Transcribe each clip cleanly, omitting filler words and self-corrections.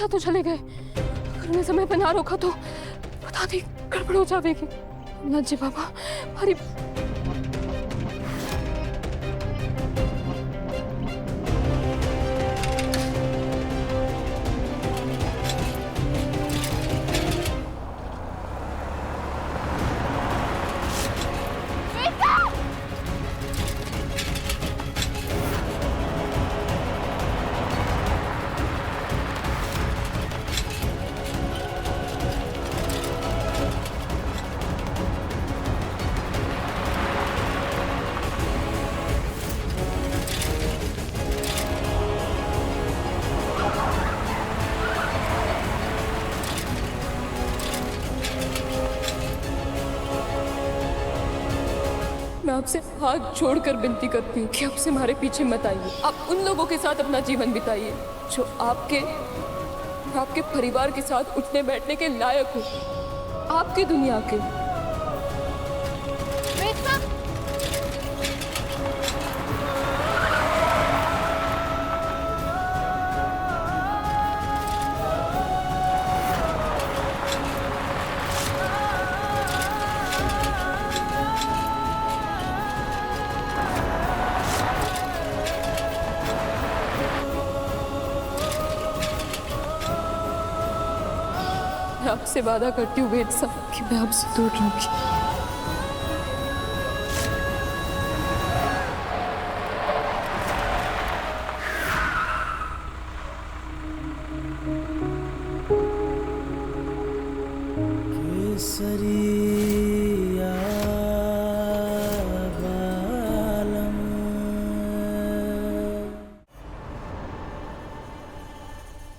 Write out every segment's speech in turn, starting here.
पता तो चले गए, अगर उन्हें समय पर ना रोका तो पता नहीं गड़बड़ हो जाएगी। ना जी बाबा, हमारी मैं आपसे हाथ जोड़कर विनती करती हूँ कि आपसे हमारे पीछे मत आइए। आप उन लोगों के साथ अपना जीवन बिताइए जो आपके परिवार के साथ उठने बैठने के लायक हो, आपकी दुनिया के। मैं आपसे वादा करती हूँ वेद साहब कि मैं आपसे दूर रहूंगी।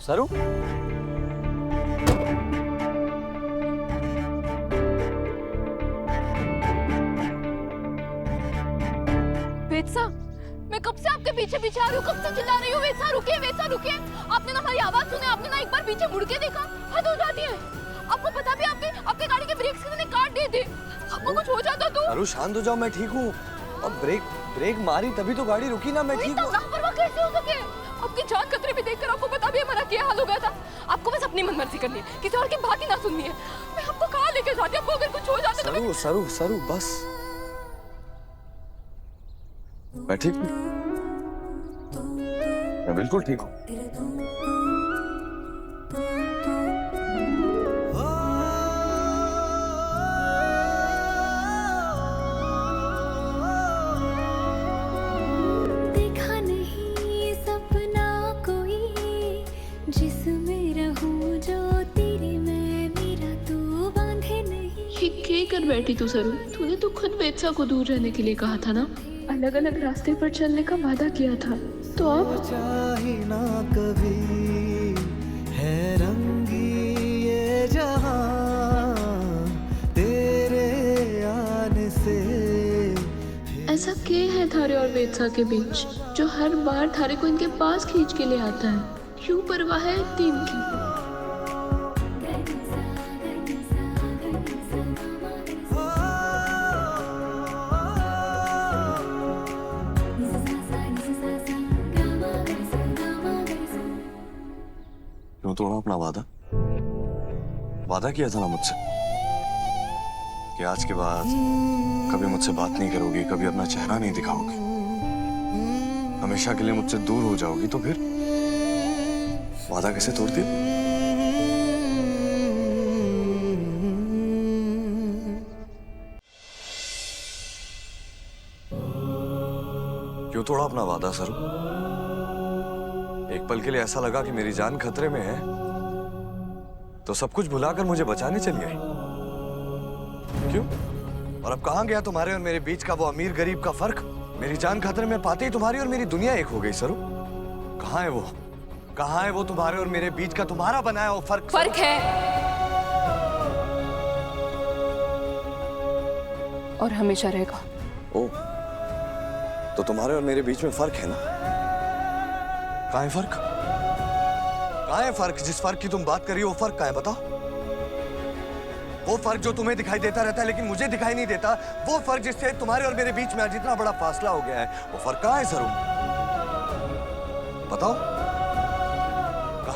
सरू, वेदसा, मैं कब से आपके पीछे पीछे आ रही हूँ, कब से चिल्ला रही हूँ वेदसा रुकिए, वेदसा रुकिए। आपने ना हमारी आवाज सुनी, आपने ना एक बार पीछे मुड़ के देखा। हद हो जाती है। आपको पता भी आपके गाड़ी के ब्रेक्स किसी ने काट दिए थे। आपको कुछ हो जाता तो? अरु शांत हो जाओ, मैं ठीक हूँ। अब ब्रेक मारी तभी तो गाड़ी रुकी ना, मैं ठीक हूँ। लापरवाह कैसे हो सके? आपकी जान खतरे में देखकर आपको पता भी हमारा क्या हाल हो गया था। आपको बस अपनी मनमर्जी करनी है, किसी और की बात ही ना सुननी है। मैं आपको कहाँ लेके जाती, आपको अगर कुछ हो जाता तो? सरू बस, मैं ठीक हूँ, मैं बिल्कुल ठीक हूँ। देखा नहीं सपना कोई जिसमें रहूं, जो तेरी मैं मेरा तू बांधे नहीं। ये क्या कर बैठी तू सरू? तूने तो खुद वेदसा को दूर रहने के लिए कहा था ना, अलग अलग रास्ते पर चलने का वादा किया था। तो अब चाहे ना कभी है रंगी ये जहां तेरे आने से। ऐसा क्या है थारे और वेदसा के बीच जो हर बार थारे को इनके पास खींच के ले आता है? क्यों परवाह है इतनी इनकी? क्यों तोड़ा अपना वादा किया था ना मुझसे कि आज के बाद कभी मुझसे बात नहीं करोगी, कभी अपना चेहरा नहीं दिखाओगी, हमेशा के लिए मुझसे दूर हो जाओगी। तो फिर वादा कैसे तोड़ती? क्यों तोड़ा अपना वादा सरू? एक पल के लिए ऐसा लगा कि मेरी जान खतरे में है तो सब कुछ भुलाकर मुझे बचाने चली आई। क्यों? और अब कहां गया तुम्हारे और मेरे बीच का वो अमीर गरीब का फर्क? मेरी जान खतरे में पाते ही तुम्हारी और मेरी दुनिया एक हो गई सरू। कहां है वो? कहां है वो तुम्हारे और मेरे बीच का तुम्हारा बनाया वो फर्क? फर्क है और हमेशा रहेगा। ओ, तो तुम्हारे और मेरे बीच में फर्क है ना? कहां है फर्क? कहां है फर्क? जिस फर्क की तुम बात कर रही हो वो फर्क कहां है बताओ? वो फर्क जो तुम्हें दिखाई देता रहता है लेकिन मुझे दिखाई नहीं देता, वो फर्क जिससे तुम्हारे और मेरे बीच में आज इतना बड़ा फासला हो गया है, वो फर्क कहां है सरू? बताओ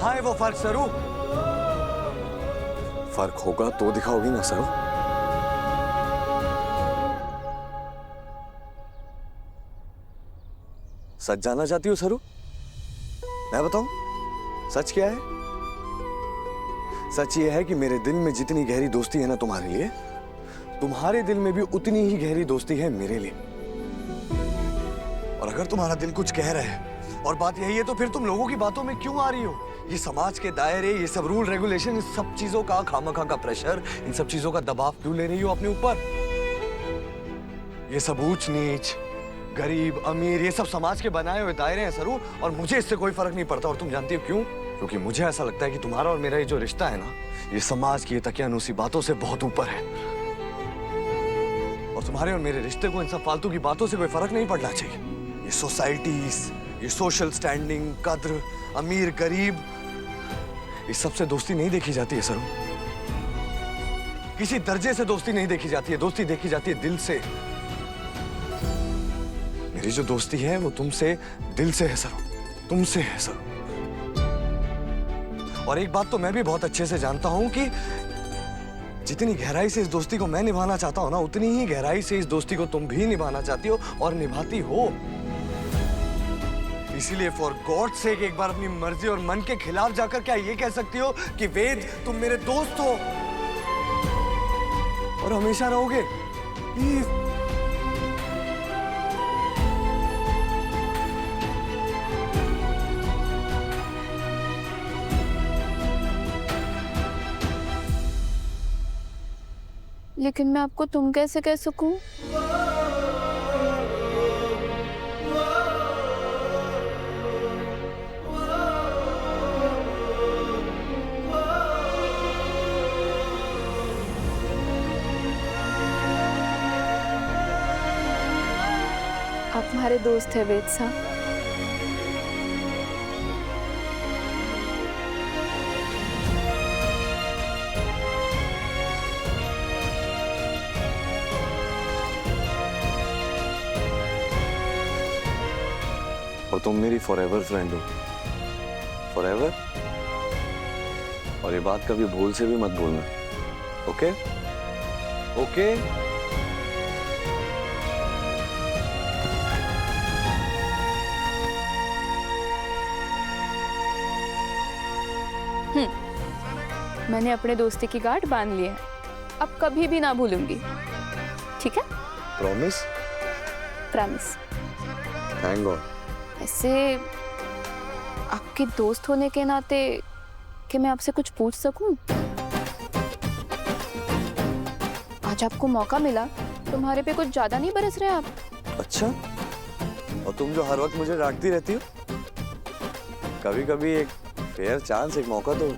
कहाँ है वो फर्क सरू? फर्क होगा तो दिखाओगी ना सरू। सच जानना चाहती हो सरू? मैं बताऊं सच क्या है? सच ये है कि मेरे दिल में जितनी गहरी दोस्ती है ना तुम्हारे लिए, तुम्हारे दिल में भी उतनी ही गहरी दोस्ती है मेरे लिए। और अगर तुम्हारा दिल कुछ कह रहा है और बात यही है, तो फिर तुम लोगों की बातों में क्यों आ रही हो? ये समाज के दायरे, ये सब रूल रेगुलेशन, इस सब चीजों का खामखा का प्रेशर, इन सब चीजों का दबाव क्यों ले रही हो अपने ऊपर? ये सब ऊंच नीच, गरीब अमीर, ये सब समाज के बनाए हुए दायरे हैं सरू, और मुझे इससे कोई फर्क नहीं पड़ता। और तुम जानती हो क्यों? क्योंकि मुझे ऐसा लगता है कि तुम्हारा और मेरा ये जो रिश्ता है ना, ये समाज की तकियानुसी बातों से बहुत ऊपर है। और तुम्हारे और मेरे रिश्ते को इन सब फालतू की बातों से कोई फर्क नहीं पड़ना चाहिए। ये सोसाइटीज, ये सोशल स्टैंडिंग, कद्र, अमीर गरीब, इस सब से दोस्ती नहीं देखी जाती है सरू। किसी दर्जे से दोस्ती नहीं देखी जाती है, दोस्ती देखी जाती है दिल से। मेरी जो दोस्ती है वो तुमसे दिल से है सरू, तुमसे है सरू। और एक बात तो मैं भी बहुत अच्छे से जानता हूं कि जितनी गहराई से इस दोस्ती को मैं निभाना चाहता हूं ना, उतनी ही गहराई से इस दोस्ती को तुम भी निभाना चाहती हो और निभाती हो। इसीलिए फॉर गॉड सेक एक बार अपनी मर्जी और मन के खिलाफ जाकर क्या ये कह सकती हो कि वेद तुम मेरे दोस्त हो और हमेशा रहोगे? प्लीज। लेकिन मैं आपको तुम कैसे कह सकूं? आप हमारे दोस्त हैं वेद साहब। और तुम मेरी फॉरएवर फ्रेंड हो, फॉरएवर। और ये बात कभी भूल से भी मत भूलना, ओके? ओके? मैंने अपने दोस्ती की गांठ बांध ली है, अब कभी भी ना भूलूंगी, ठीक है? प्रॉमिस? प्रॉमिस। Thank God. ऐसे आपके दोस्त होने के नाते कि मैं आपसे कुछ पूछ सकूं? आज आपको मौका मिला, तुम्हारे पे कुछ ज्यादा नहीं बरस रहे आप? अच्छा, और तुम जो हर वक्त मुझे डांटती रहती हो, कभी कभी एक फेयर चांस, एक मौका तो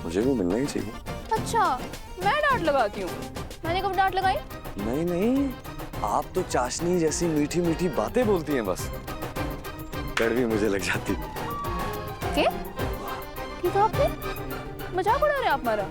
मुझे भी मिलना ही चाहिए। अच्छा, मैं डांट लगाती हूँ? मैंने कब डांट लगाई? नहीं नहीं, आप तो चाशनी जैसी मीठी मीठी बातें बोलती हैं, बस कड़वी मुझे लग जाती। क्या? ठीक है, आपने मजाक उड़ा रहे आप हमारा?